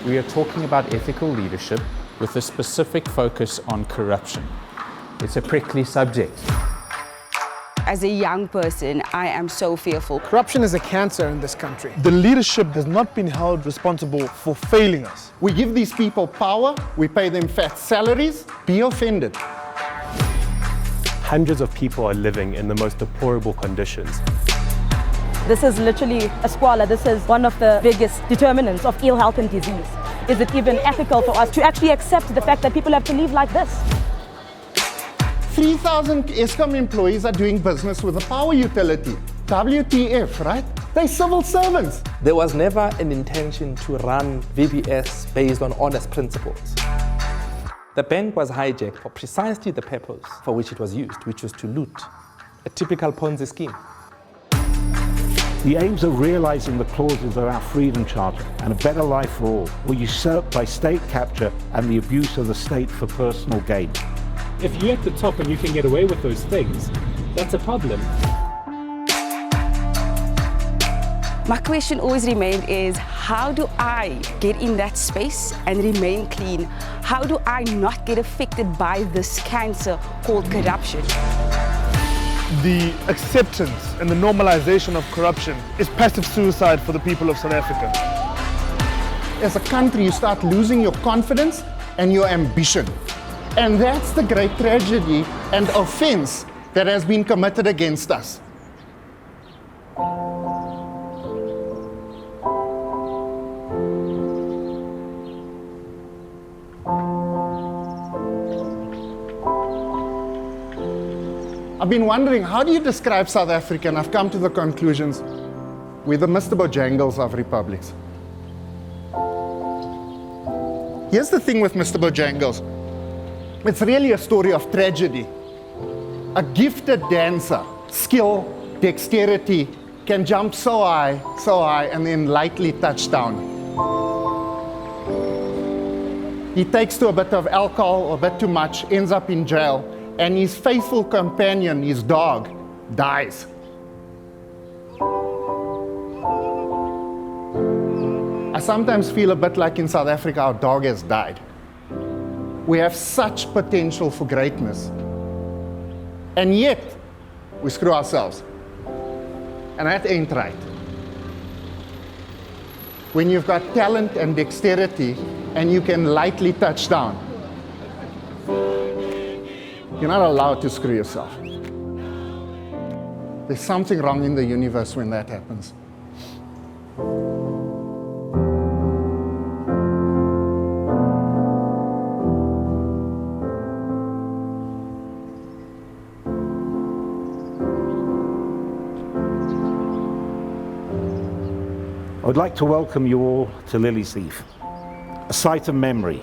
We are talking about ethical leadership with a specific focus on corruption. It's a prickly subject. As a young person, I am so fearful. Corruption is a cancer in this country. The leadership has not been held responsible for failing us. We give these people power, we pay them fat salaries, be offended. Hundreds of people are living in the most deplorable conditions. This is literally a squalor. This is one of the biggest determinants of ill health and disease. Is it even ethical for us to actually accept the fact that people have to live like this? 3,000 Eskom employees are doing business with a power utility. WTF, right? They're civil servants. There was never an intention to run VBS based on honest principles. The bank was hijacked for precisely the purpose for which it was used, which was to loot. A typical Ponzi scheme. The aims of realizing the clauses of our Freedom Charter and a better life for all were usurped by state capture and the abuse of the state for personal gain. If you're at the top and you can get away with those things, that's a problem. My question always remained is, how do I get in that space and remain clean? How do I not get affected by this cancer called corruption? The acceptance and the normalization of corruption is passive suicide for the people of South Africa. As a country, you start losing your confidence and your ambition. And that's the great tragedy and offense that has been committed against us. I've been wondering, how do you describe South Africa? And I've come to the conclusions, we're the Mr. Bojangles of republics. Here's the thing with Mr. Bojangles. It's really a story of tragedy. A gifted dancer, skill, dexterity, can jump so high, and then lightly touch down. He takes to a bit of alcohol, a bit too much, ends up in jail, and his faithful companion, his dog, dies. I sometimes feel a bit like in South Africa, our dog has died. We have such potential for greatness. And yet, we screw ourselves. And that ain't right. When you've got talent and dexterity, and you can lightly touch down, you're not allowed to screw yourself. There's something wrong in the universe when that happens. I would like to welcome you all to Lilliesleaf, a site of memory.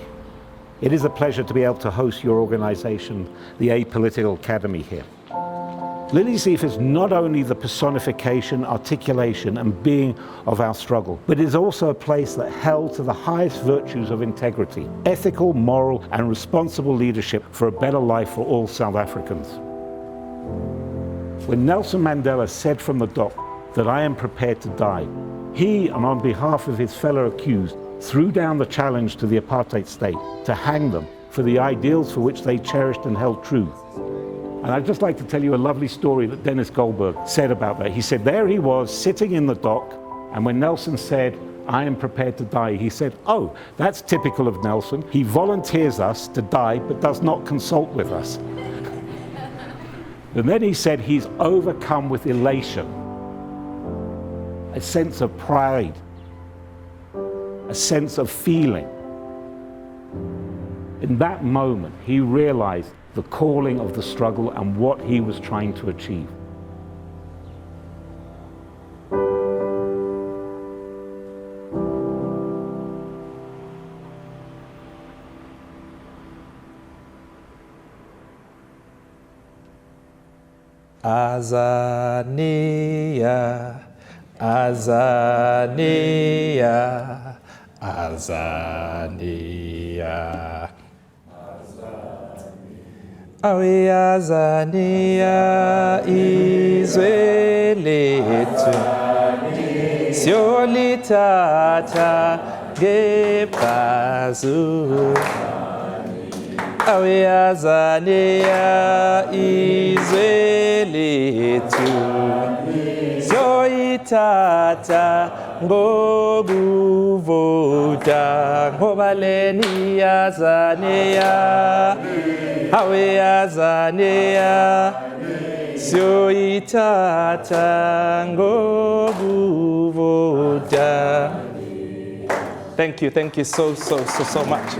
It is a pleasure to be able to host your organization, the Apolitical Academy, here. Lilliesleaf is not only the personification, articulation, and being of our struggle, but it is also a place that held to the highest virtues of integrity, ethical, moral, and responsible leadership for a better life for all South Africans. When Nelson Mandela said from the dock that I am prepared to die, he, and on behalf of his fellow accused, threw down the challenge to the apartheid state to hang them for the ideals for which they cherished and held true. And I'd just like to tell you a lovely story that Dennis Goldberg said about that. He said there he was sitting in the dock, and when Nelson said, I am prepared to die, he said, oh, that's typical of Nelson. He volunteers us to die but does not consult with us. And then he said he's overcome with elation, a sense of pride, a sense of feeling. In that moment, he realized the calling of the struggle and what he was trying to achieve. Azania, Azania, Azania. Awe Azania izwe lethu, siyolithatha ngebazu aweyazania izwe lethu soyithatha ngokuvota ngoba leni yazania aweyazania soyithatha ngokuvota. Thank you so much.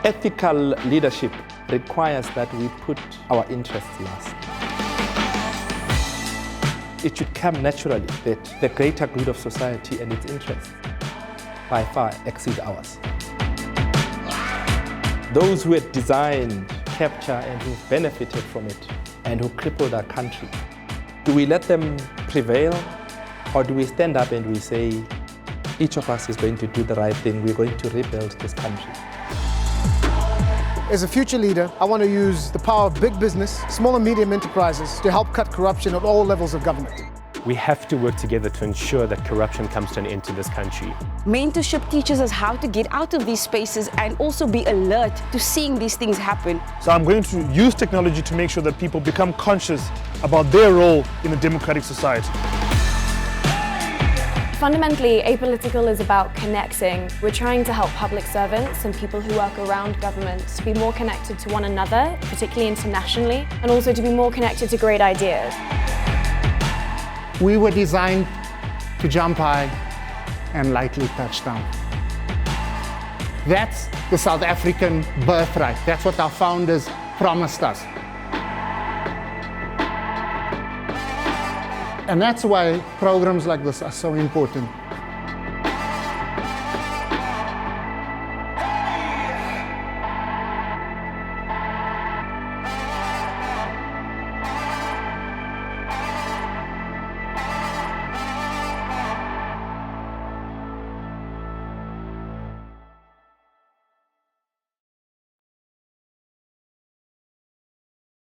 Ethical leadership requires that we put our interests last. It should come naturally that the greater good of society and its interests by far exceed ours. Those who had designed capture and who've benefited from it and who crippled our country, do we let them prevail, or do we stand up and we say, each of us is going to do the right thing, we're going to rebuild this country? As a future leader, I want to use the power of big business, small and medium enterprises to help cut corruption at all levels of government. We have to work together to ensure that corruption comes to an end to this country. Mentorship teaches us how to get out of these spaces and also be alert to seeing these things happen. So I'm going to use technology to make sure that people become conscious about their role in a democratic society. Fundamentally, apolitical is about connecting. We're trying to help public servants and people who work around government to be more connected to one another, particularly internationally, and also to be more connected to great ideas. We were designed to jump high and lightly touch down. That's the South African birthright. That's what our founders promised us. And that's why programs like this are so important.